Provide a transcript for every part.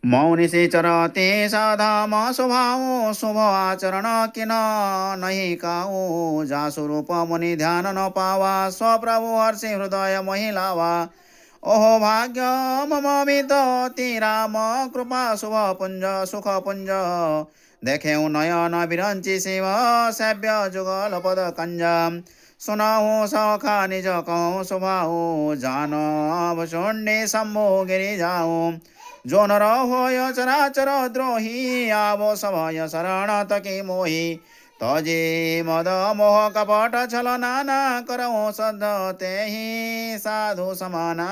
मौनि से चरते साधाम स्वभाव शुभ आचरण किन नहीं काऊ जा स्वरूप मुनि ध्यान न पावा स्वप्रभु हर्षि हृदय महिलावा ओहो भाग्य मम मित ती राम कृपा शुभ पुंज सुख पुंज देखे नयन विरंचि शिव सेव्य जुगल पद कंजा सुनाऊ सखा निज कहूँ स्वभाव जान शून्य शंभु गिरि जाऊँ जो नर होय चराचर द्रोही आवो सभय शरण तकी मोही तजे मद मोह कपट छल नाना करौ सद तेहि साधु समाना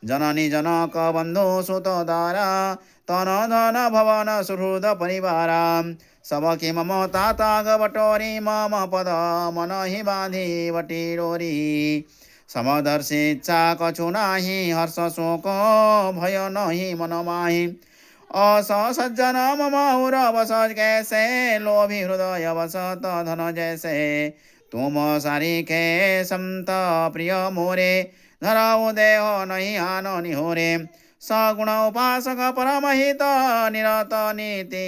जननी जनक बंधु सुत दारा तन धन भवन सुहृद परिवारा सबकी ममता ताग बटोरी मम पद मन हि बांधी बटी डोरी समदर्शी इच्छा कछु नाही हर्ष शोक भय नहीं मन माही असज्जन मम उर बस कैसे लोभी हृदय बसत धन जैसे तुम सारिखे संत प्रिय मोरे धराऊ देह नहीं आन निहोरे सगुण उपासक परमहित निरत नीति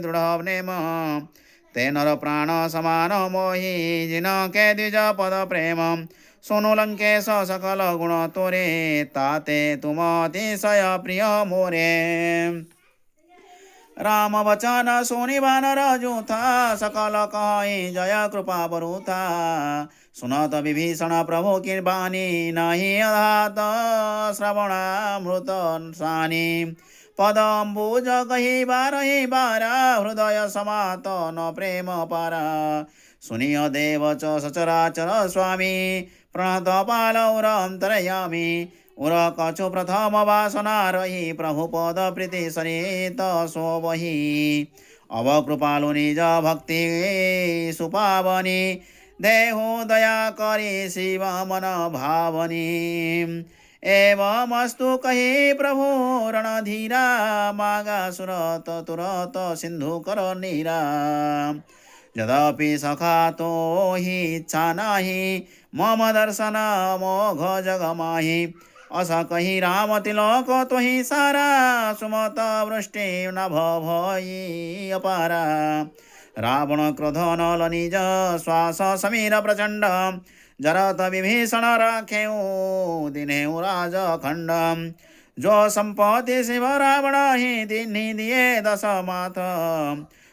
दृढ़ नेम ते नर प्राण समान मोहि जिन के द्विज पद प्रेम सोनु लंकेश सकल गुण तोरे ताते तुम अतिशय प्रिय मोरे राम वचन सुनि बानर जूथा सकल कहि जय कृपा बरुथा सुनत विभीषण प्रभु कृपानी नहि अधात श्रवणामृत सानी पदम्बुज कहि बारहि बारा हृदय समात न प्रेम पारा सुनिय देव च सचराचर स्वामी प्रणत पालौरन्तरयामि उर कछु प्रथम वासना रही प्रभु पद प्रीति सरित सोबही अब कृपालु निज भक्ति सुपावनी देहु दया करी शिव मन भावनी एवमस्तु कही प्रभु रणधीरा मागा सुरत तुरत सिंधु कर नीरा यद्यपि सखा तो ही इच्छा नाही मम दर्शन मोघ जग माही अस कही राम तिलक तोहि सारा सुमत वृष्टि न भई अपारा रावण क्रोध नल निज श्वास समीर प्रचंड जरत विभीषण राखेऊ दिनेऊ राज खंड जो संपत्ति शिव रावण ही दिन्हि दिए दश माथ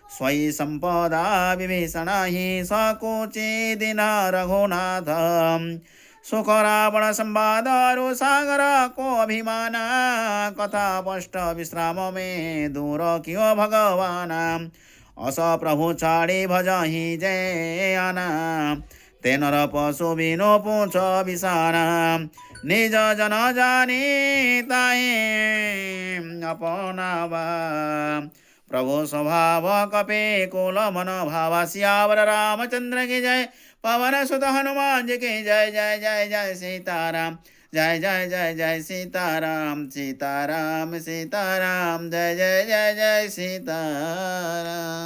स्वयं संपदा विभीषण ही सकुचि दिन रघुनाथ सुख रावण संवादारु सागर को अभिमान कथा पष्ट विश्राम में दूर क्यों भगवान अस प्रभु छाड़ी भजहि जय आना ते नर पशु बिनु पूछ बिसाना निज जन जानी ताहि अपनावा प्रभु स्वभाव कपे कुल मन भावा सियावर रामचंद्र की जय पवन सुत हनुमान जी की जय जय जय जय सीताराम जय जय जय जय सीताराम सीताराम सीताराम जय जय जय जय सीताराम।